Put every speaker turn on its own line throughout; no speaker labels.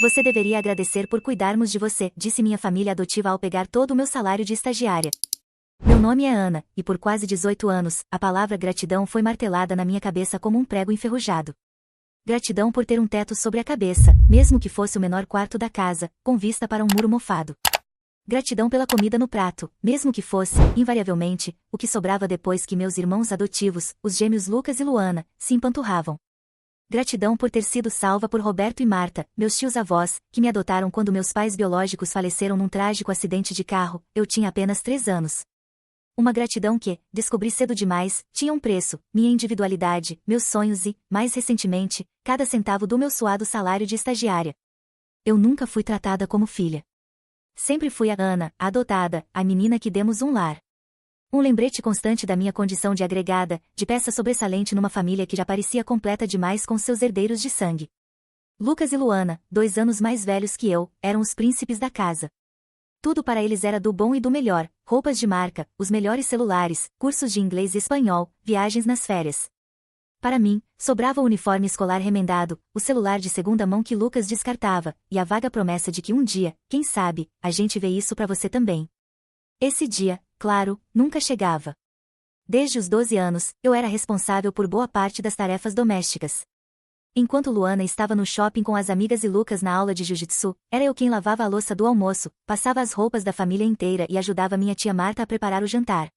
Você deveria agradecer por cuidarmos de você, disse minha família adotiva ao pegar todo o meu salário de estagiária. Meu nome é Ana, e por quase 18 anos, a palavra gratidão foi martelada na minha cabeça como um prego enferrujado. Gratidão por ter um teto sobre a cabeça, mesmo que fosse o menor quarto da casa, com vista para um muro mofado. Gratidão pela comida no prato, mesmo que fosse, invariavelmente, o que sobrava depois que meus irmãos adotivos, os gêmeos Lucas e Luana, se empanturravam. Gratidão por ter sido salva por Roberto e Marta, meus tios-avós, que me adotaram quando meus pais biológicos faleceram num trágico acidente de carro, eu tinha apenas 3 anos. Uma gratidão que, descobri cedo demais, tinha um preço, minha individualidade, meus sonhos e, mais recentemente, cada centavo do meu suado salário de estagiária. Eu nunca fui tratada como filha. Sempre fui a Ana, a adotada, a menina que demos um lar. Um lembrete constante da minha condição de agregada, de peça sobressalente numa família que já parecia completa demais com seus herdeiros de sangue. Lucas e Luana, 2 anos mais velhos que eu, eram os príncipes da casa. Tudo para eles era do bom e do melhor, roupas de marca, os melhores celulares, cursos de inglês e espanhol, viagens nas férias. Para mim, sobrava o uniforme escolar remendado, o celular de segunda mão que Lucas descartava, e a vaga promessa de que um dia, quem sabe, a gente vê isso para você também. Esse dia, claro, nunca chegava. Desde os 12 anos, eu era responsável por boa parte das tarefas domésticas. Enquanto Luana estava no shopping com as amigas e Lucas na aula de jiu-jitsu, era eu quem lavava a louça do almoço, passava as roupas da família inteira e ajudava minha tia Marta a preparar o jantar.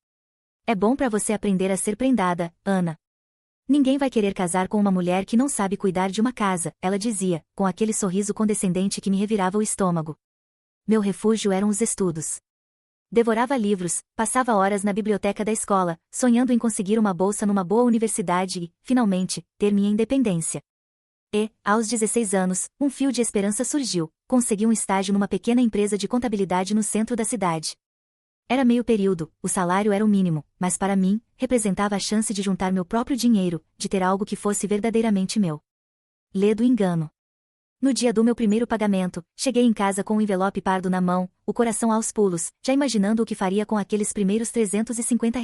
É bom para você aprender a ser prendada, Ana. Ninguém vai querer casar com uma mulher que não sabe cuidar de uma casa, ela dizia, com aquele sorriso condescendente que me revirava o estômago. Meu refúgio eram os estudos. Devorava livros, passava horas na biblioteca da escola, sonhando em conseguir uma bolsa numa boa universidade e, finalmente, ter minha independência. E, aos 16 anos, um fio de esperança surgiu, consegui um estágio numa pequena empresa de contabilidade no centro da cidade. Era meio período, o salário era o mínimo, mas para mim, representava a chance de juntar meu próprio dinheiro, de ter algo que fosse verdadeiramente meu. Ledo engano. No dia do meu primeiro pagamento, cheguei em casa com um envelope pardo na mão, o coração aos pulos, já imaginando o que faria com aqueles primeiros R$ 350.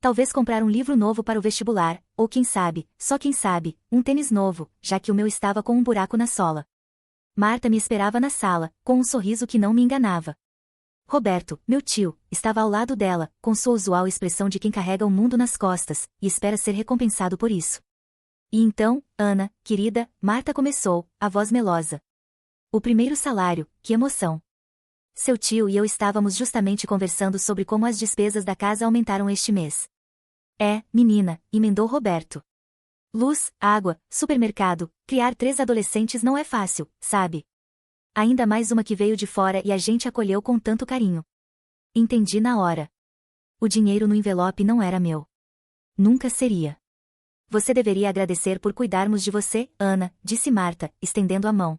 Talvez comprar um livro novo para o vestibular, ou quem sabe, só quem sabe, um tênis novo, já que o meu estava com um buraco na sola. Marta me esperava na sala, com um sorriso que não me enganava. Roberto, meu tio, estava ao lado dela, com sua usual expressão de quem carrega o mundo nas costas, e espera ser recompensado por isso. E então, Ana, querida, Marta começou, a voz melosa. O primeiro salário, que emoção. Seu tio e eu estávamos justamente conversando sobre como as despesas da casa aumentaram este mês. É, menina, emendou Roberto. Luz, água, supermercado, criar 3 adolescentes não é fácil, sabe? Ainda mais uma que veio de fora e a gente acolheu com tanto carinho. Entendi na hora. O dinheiro no envelope não era meu. Nunca seria. Você deveria agradecer por cuidarmos de você, Ana, disse Marta, estendendo a mão.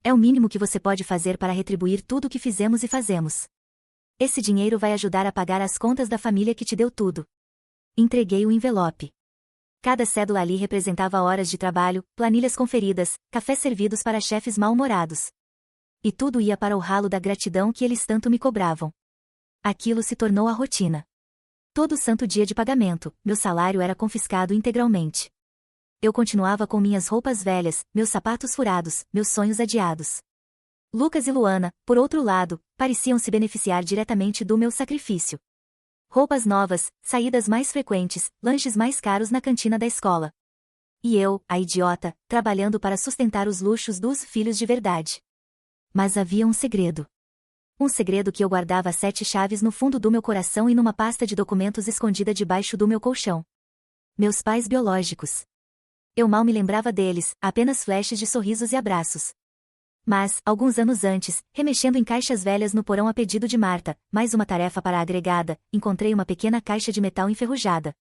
É o mínimo que você pode fazer para retribuir tudo o que fizemos e fazemos. Esse dinheiro vai ajudar a pagar as contas da família que te deu tudo. Entreguei o envelope. Cada cédula ali representava horas de trabalho, planilhas conferidas, cafés servidos para chefes mal-humorados. E tudo ia para o ralo da gratidão que eles tanto me cobravam. Aquilo se tornou a rotina. Todo santo dia de pagamento, meu salário era confiscado integralmente. Eu continuava com minhas roupas velhas, meus sapatos furados, meus sonhos adiados. Lucas e Luana, por outro lado, pareciam se beneficiar diretamente do meu sacrifício. Roupas novas, saídas mais frequentes, lanches mais caros na cantina da escola. E eu, a idiota, trabalhando para sustentar os luxos dos filhos de verdade. Mas havia um segredo. Um segredo que eu guardava a 7 chaves no fundo do meu coração e numa pasta de documentos escondida debaixo do meu colchão. Meus pais biológicos. Eu mal me lembrava deles, apenas flashes de sorrisos e abraços. Mas, alguns anos antes, remexendo em caixas velhas no porão a pedido de Marta, mais uma tarefa para a agregada, encontrei uma pequena caixa de metal enferrujada.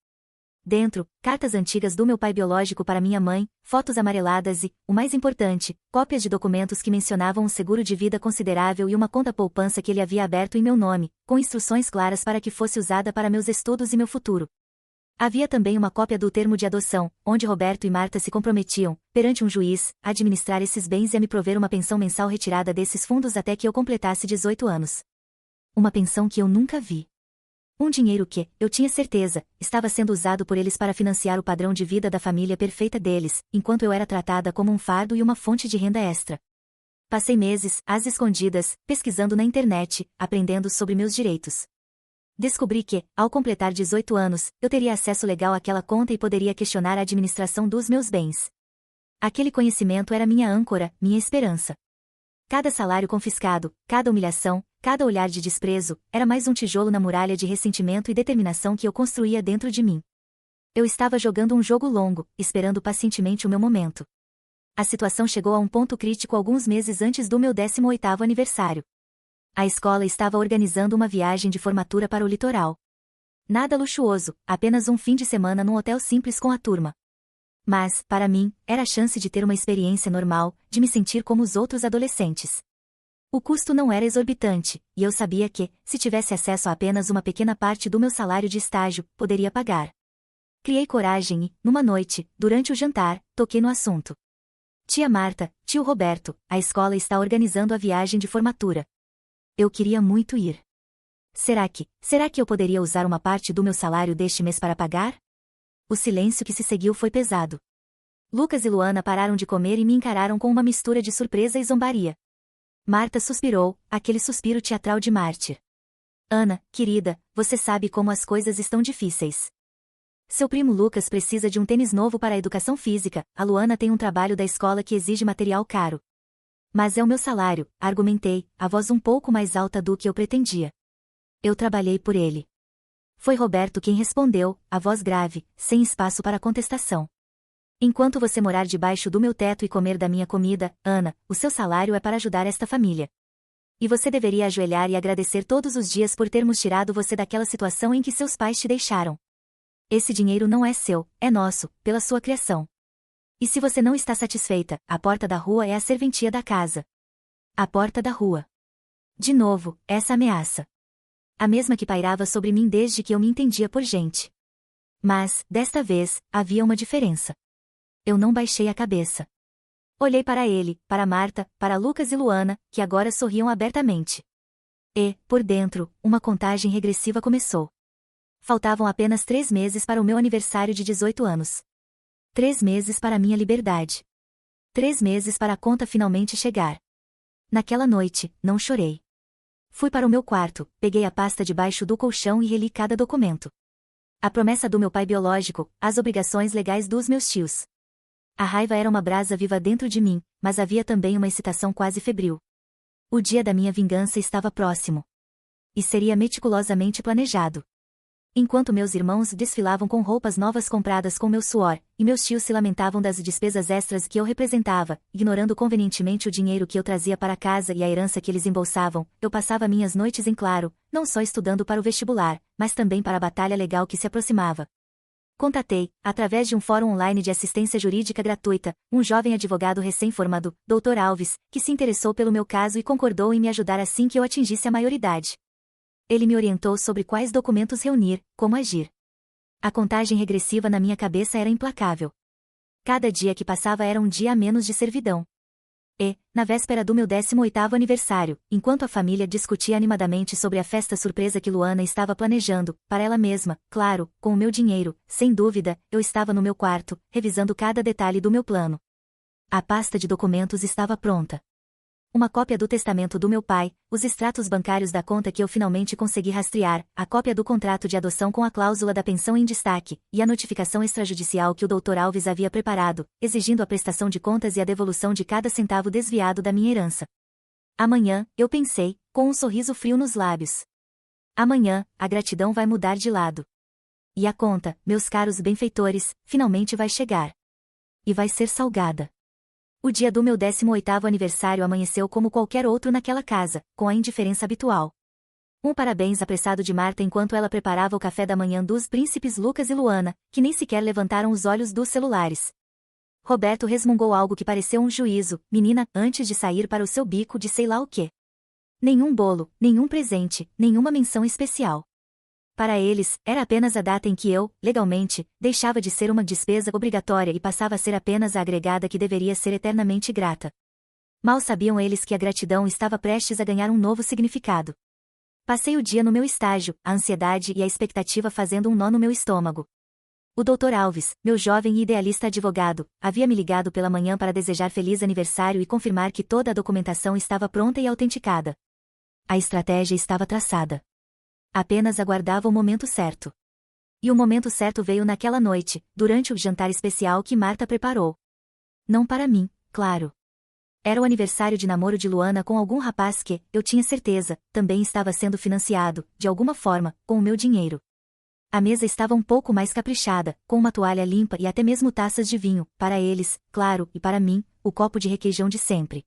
Dentro, cartas antigas do meu pai biológico para minha mãe, fotos amareladas e, o mais importante, cópias de documentos que mencionavam um seguro de vida considerável e uma conta poupança que ele havia aberto em meu nome, com instruções claras para que fosse usada para meus estudos e meu futuro. Havia também uma cópia do termo de adoção, onde Roberto e Marta se comprometiam, perante um juiz, a administrar esses bens e a me prover uma pensão mensal retirada desses fundos até que eu completasse 18 anos. Uma pensão que eu nunca vi. Um dinheiro que, eu tinha certeza, estava sendo usado por eles para financiar o padrão de vida da família perfeita deles, enquanto eu era tratada como um fardo e uma fonte de renda extra. Passei meses, às escondidas, pesquisando na internet, aprendendo sobre meus direitos. Descobri que, ao completar 18 anos, eu teria acesso legal àquela conta e poderia questionar a administração dos meus bens. Aquele conhecimento era minha âncora, minha esperança. Cada salário confiscado, cada humilhação, cada olhar de desprezo, era mais um tijolo na muralha de ressentimento e determinação que eu construía dentro de mim. Eu estava jogando um jogo longo, esperando pacientemente o meu momento. A situação chegou a um ponto crítico alguns meses antes do meu 18º aniversário. A escola estava organizando uma viagem de formatura para o litoral. Nada luxuoso, apenas um fim de semana num hotel simples com a turma. Mas, para mim, era a chance de ter uma experiência normal, de me sentir como os outros adolescentes. O custo não era exorbitante, e eu sabia que, se tivesse acesso a apenas uma pequena parte do meu salário de estágio, poderia pagar. Criei coragem e, numa noite, durante o jantar, toquei no assunto. Tia Marta, tio Roberto, a escola está organizando a viagem de formatura. Eu queria muito ir. Será que eu poderia usar uma parte do meu salário deste mês para pagar? O silêncio que se seguiu foi pesado. Lucas e Luana pararam de comer e me encararam com uma mistura de surpresa e zombaria. Marta suspirou, aquele suspiro teatral de mártir. Ana, querida, você sabe como as coisas estão difíceis. Seu primo Lucas precisa de um tênis novo para a educação física, a Luana tem um trabalho da escola que exige material caro. Mas é o meu salário, argumentei, a voz um pouco mais alta do que eu pretendia. Eu trabalhei por ele. Foi Roberto quem respondeu, a voz grave, sem espaço para contestação. Enquanto você morar debaixo do meu teto e comer da minha comida, Ana, o seu salário é para ajudar esta família. E você deveria ajoelhar e agradecer todos os dias por termos tirado você daquela situação em que seus pais te deixaram. Esse dinheiro não é seu, é nosso, pela sua criação. E se você não está satisfeita, a porta da rua é a serventia da casa. A porta da rua. De novo, essa ameaça. A mesma que pairava sobre mim desde que eu me entendia por gente. Mas, desta vez, havia uma diferença. Eu não baixei a cabeça. Olhei para ele, para Marta, para Lucas e Luana, que agora sorriam abertamente. E, por dentro, uma contagem regressiva começou. Faltavam apenas 3 meses para o meu aniversário de 18 anos. 3 meses para a minha liberdade. 3 meses para a conta finalmente chegar. Naquela noite, não chorei. Fui para o meu quarto, peguei a pasta debaixo do colchão e reli cada documento. A promessa do meu pai biológico, as obrigações legais dos meus tios. A raiva era uma brasa viva dentro de mim, mas havia também uma excitação quase febril. O dia da minha vingança estava próximo. E seria meticulosamente planejado. Enquanto meus irmãos desfilavam com roupas novas compradas com meu suor, e meus tios se lamentavam das despesas extras que eu representava, ignorando convenientemente o dinheiro que eu trazia para casa e a herança que eles embolsavam, eu passava minhas noites em claro, não só estudando para o vestibular, mas também para a batalha legal que se aproximava. Contatei, através de um fórum online de assistência jurídica gratuita, um jovem advogado recém-formado, Dr. Alves, que se interessou pelo meu caso e concordou em me ajudar assim que eu atingisse a maioridade. Ele me orientou sobre quais documentos reunir, como agir. A contagem regressiva na minha cabeça era implacável. Cada dia que passava era um dia a menos de servidão. E, na véspera do meu 18º aniversário, enquanto a família discutia animadamente sobre a festa surpresa que Luana estava planejando, para ela mesma, claro, com o meu dinheiro, sem dúvida, eu estava no meu quarto, revisando cada detalhe do meu plano. A pasta de documentos estava pronta. Uma cópia do testamento do meu pai, os extratos bancários da conta que eu finalmente consegui rastrear, a cópia do contrato de adoção com a cláusula da pensão em destaque, e a notificação extrajudicial que o Dr. Alves havia preparado, exigindo a prestação de contas e a devolução de cada centavo desviado da minha herança. Amanhã, eu pensei, com um sorriso frio nos lábios. Amanhã, a gratidão vai mudar de lado. E a conta, meus caros benfeitores, finalmente vai chegar. E vai ser salgada. O dia do meu 18º aniversário amanheceu como qualquer outro naquela casa, com a indiferença habitual. Um parabéns apressado de Marta enquanto ela preparava o café da manhã dos príncipes Lucas e Luana, que nem sequer levantaram os olhos dos celulares. Roberto resmungou algo que pareceu um juízo, menina, antes de sair para o seu bico de sei lá o quê. Nenhum bolo, nenhum presente, nenhuma menção especial. Para eles, era apenas a data em que eu, legalmente, deixava de ser uma despesa obrigatória e passava a ser apenas a agregada que deveria ser eternamente grata. Mal sabiam eles que a gratidão estava prestes a ganhar um novo significado. Passei o dia no meu estágio, a ansiedade e a expectativa fazendo um nó no meu estômago. O Dr. Alves, meu jovem e idealista advogado, havia me ligado pela manhã para desejar feliz aniversário e confirmar que toda a documentação estava pronta e autenticada. A estratégia estava traçada. Apenas aguardava o momento certo. E o momento certo veio naquela noite, durante o jantar especial que Marta preparou. Não para mim, claro. Era o aniversário de namoro de Luana com algum rapaz que, eu tinha certeza, também estava sendo financiado, de alguma forma, com o meu dinheiro. A mesa estava um pouco mais caprichada, com uma toalha limpa e até mesmo taças de vinho, para eles, claro, e para mim, o copo de requeijão de sempre.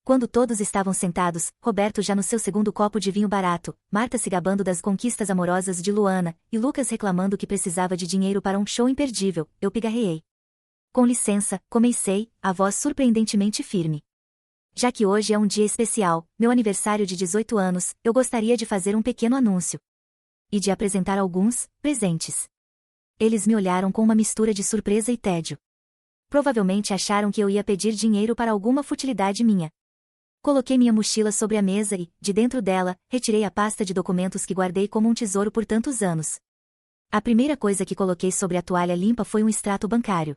Quando todos estavam sentados, Roberto já no seu segundo copo de vinho barato, Marta se gabando das conquistas amorosas de Luana, e Lucas reclamando que precisava de dinheiro para um show imperdível, eu pigarreei. Com licença, comecei, a voz surpreendentemente firme. Já que hoje é um dia especial, meu aniversário de 18 anos, eu gostaria de fazer um pequeno anúncio. E de apresentar alguns presentes. Eles me olharam com uma mistura de surpresa e tédio. Provavelmente acharam que eu ia pedir dinheiro para alguma futilidade minha. Coloquei minha mochila sobre a mesa e, de dentro dela, retirei a pasta de documentos que guardei como um tesouro por tantos anos. A primeira coisa que coloquei sobre a toalha limpa foi um extrato bancário.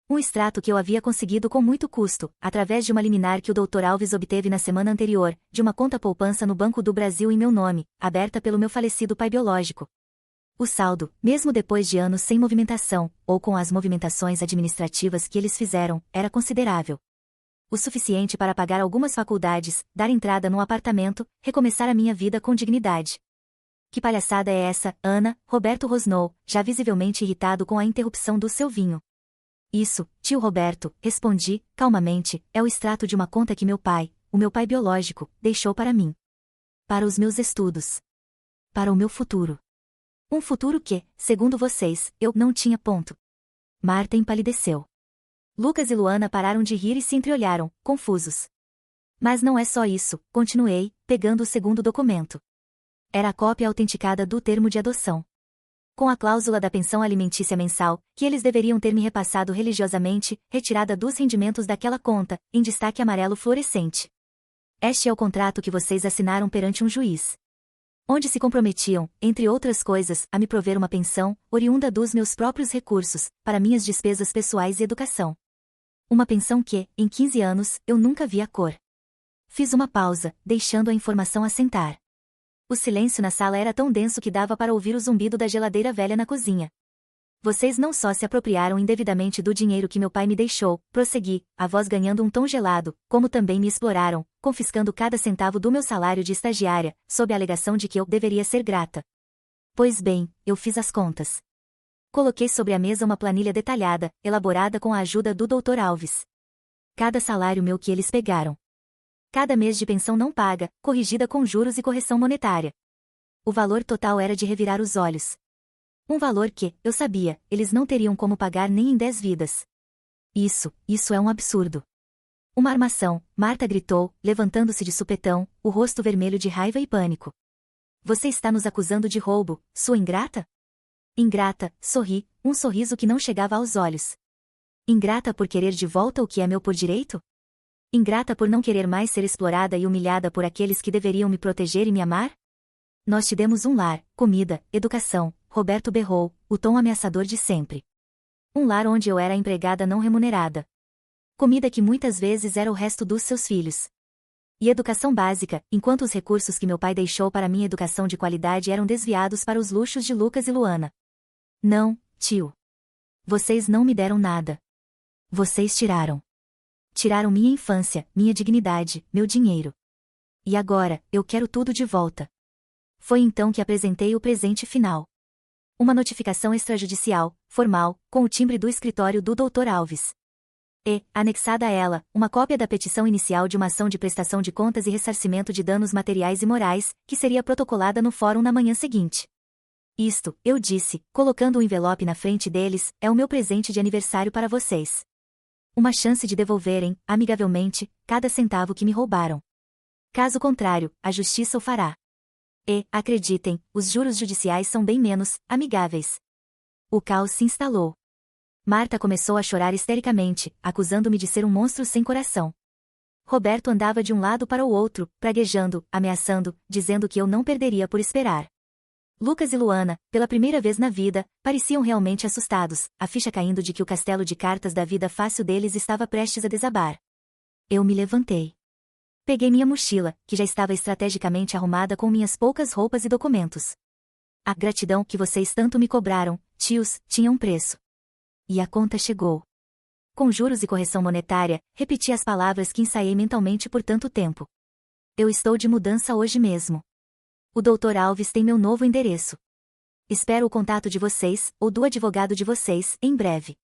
Um extrato que eu havia conseguido com muito custo, através de uma liminar que o Dr. Alves obteve na semana anterior, de uma conta poupança no Banco do Brasil em meu nome, aberta pelo meu falecido pai biológico. O saldo, mesmo depois de anos sem movimentação, ou com as movimentações administrativas que eles fizeram, era considerável. O suficiente para pagar algumas faculdades, dar entrada num apartamento, recomeçar a minha vida com dignidade. Que palhaçada é essa, Ana? Roberto rosnou, já visivelmente irritado com a interrupção do seu vinho. Isso, tio Roberto, respondi, calmamente, é o extrato de uma conta que meu pai, o meu pai biológico, deixou para mim. Para os meus estudos. Para o meu futuro. Um futuro que, segundo vocês, eu não tinha ponto. Marta empalideceu. Lucas e Luana pararam de rir e se entreolharam, confusos. Mas não é só isso, continuei, pegando o segundo documento. Era a cópia autenticada do termo de adoção. Com a cláusula da pensão alimentícia mensal, que eles deveriam ter me repassado religiosamente, retirada dos rendimentos daquela conta, em destaque amarelo fluorescente. Este é o contrato que vocês assinaram perante um juiz. Onde se comprometiam, entre outras coisas, a me prover uma pensão, oriunda dos meus próprios recursos, para minhas despesas pessoais e educação. Uma pensão que, em 15 anos, eu nunca vi a cor. Fiz uma pausa, deixando a informação assentar. O silêncio na sala era tão denso que dava para ouvir o zumbido da geladeira velha na cozinha. Vocês não só se apropriaram indevidamente do dinheiro que meu pai me deixou, prossegui, a voz ganhando um tom gelado, como também me exploraram, confiscando cada centavo do meu salário de estagiária, sob a alegação de que eu deveria ser grata. Pois bem, eu fiz as contas. Coloquei sobre a mesa uma planilha detalhada, elaborada com a ajuda do Dr. Alves. Cada salário meu que eles pegaram. Cada mês de pensão não paga, corrigida com juros e correção monetária. O valor total era de revirar os olhos. Um valor que, eu sabia, eles não teriam como pagar nem em 10 vidas. Isso é um absurdo. Uma armação, Marta gritou, levantando-se de supetão, o rosto vermelho de raiva e pânico. Você está nos acusando de roubo, sua ingrata? Ingrata, sorri, um sorriso que não chegava aos olhos. Ingrata por querer de volta o que é meu por direito? Ingrata por não querer mais ser explorada e humilhada por aqueles que deveriam me proteger e me amar? Nós te demos um lar, comida, educação, Roberto berrou, o tom ameaçador de sempre. Um lar onde eu era a empregada não remunerada. Comida que muitas vezes era o resto dos seus filhos. E educação básica, enquanto os recursos que meu pai deixou para minha educação de qualidade eram desviados para os luxos de Lucas e Luana. Não, tio. Vocês não me deram nada. Vocês tiraram. Tiraram minha infância, minha dignidade, meu dinheiro. E agora, eu quero tudo de volta. Foi então que apresentei o presente final. Uma notificação extrajudicial, formal, com o timbre do escritório do Dr. Alves. E, anexada a ela, uma cópia da petição inicial de uma ação de prestação de contas e ressarcimento de danos materiais e morais, que seria protocolada no fórum na manhã seguinte. Isto, eu disse, colocando o envelope na frente deles, é o meu presente de aniversário para vocês. Uma chance de devolverem, amigavelmente, cada centavo que me roubaram. Caso contrário, a justiça o fará. E, acreditem, os juros judiciais são bem menos amigáveis. O caos se instalou. Marta começou a chorar histericamente, acusando-me de ser um monstro sem coração. Roberto andava de um lado para o outro, praguejando, ameaçando, dizendo que eu não perderia por esperar. Lucas e Luana, pela primeira vez na vida, pareciam realmente assustados, a ficha caindo de que o castelo de cartas da vida fácil deles estava prestes a desabar. Eu me levantei. Peguei minha mochila, que já estava estrategicamente arrumada com minhas poucas roupas e documentos. A gratidão que vocês tanto me cobraram, tios, tinha um preço. E a conta chegou. Com juros e correção monetária, repeti as palavras que ensaiei mentalmente por tanto tempo. Eu estou de mudança hoje mesmo. O Dr. Alves tem meu novo endereço. Espero o contato de vocês, ou do advogado de vocês, em breve.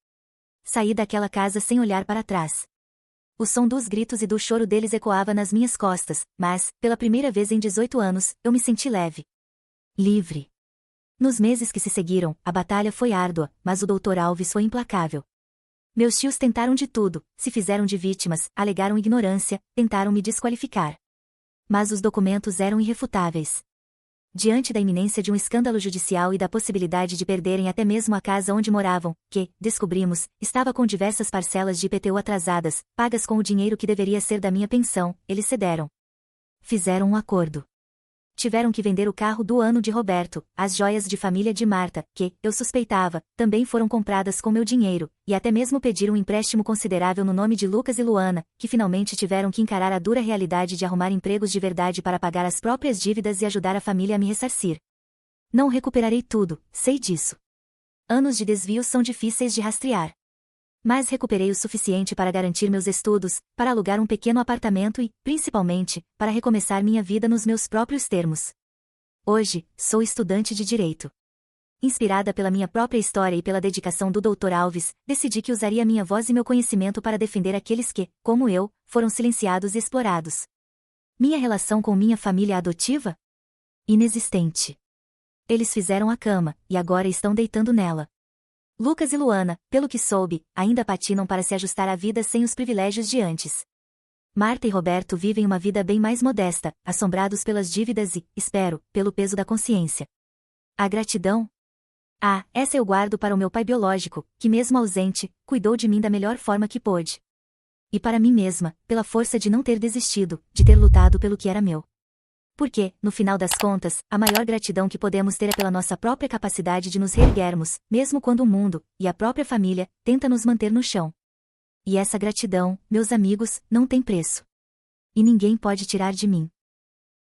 Saí daquela casa sem olhar para trás. O som dos gritos e do choro deles ecoava nas minhas costas, mas, pela primeira vez em 18 anos, eu me senti leve. Livre. Nos meses que se seguiram, a batalha foi árdua, mas o Dr. Alves foi implacável. Meus tios tentaram de tudo, se fizeram de vítimas, alegaram ignorância, tentaram me desqualificar. Mas os documentos eram irrefutáveis. Diante da iminência de um escândalo judicial e da possibilidade de perderem até mesmo a casa onde moravam, que, descobrimos, estava com diversas parcelas de IPTU atrasadas, pagas com o dinheiro que deveria ser da minha pensão, eles cederam. Fizeram um acordo. Tiveram que vender o carro do ano de Roberto, as joias de família de Marta, que, eu suspeitava, também foram compradas com meu dinheiro, e até mesmo pediram um empréstimo considerável no nome de Lucas e Luana, que finalmente tiveram que encarar a dura realidade de arrumar empregos de verdade para pagar as próprias dívidas e ajudar a família a me ressarcir. Não recuperarei tudo, sei disso. Anos de desvios são difíceis de rastrear. Mas recuperei o suficiente para garantir meus estudos, para alugar um pequeno apartamento e, principalmente, para recomeçar minha vida nos meus próprios termos. Hoje, sou estudante de Direito. Inspirada pela minha própria história e pela dedicação do Dr. Alves, decidi que usaria minha voz e meu conhecimento para defender aqueles que, como eu, foram silenciados e explorados. Minha relação com minha família adotiva? Inexistente. Eles fizeram a cama, e agora estão deitando nela. Lucas e Luana, pelo que soube, ainda patinam para se ajustar à vida sem os privilégios de antes. Marta e Roberto vivem uma vida bem mais modesta, assombrados pelas dívidas e, espero, pelo peso da consciência. A gratidão? Ah, essa eu guardo para o meu pai biológico, que mesmo ausente, cuidou de mim da melhor forma que pôde. E para mim mesma, pela força de não ter desistido, de ter lutado pelo que era meu. Porque, no final das contas, a maior gratidão que podemos ter é pela nossa própria capacidade de nos reerguermos, mesmo quando o mundo, e a própria família, tenta nos manter no chão. E essa gratidão, meus amigos, não tem preço. E ninguém pode tirar de mim.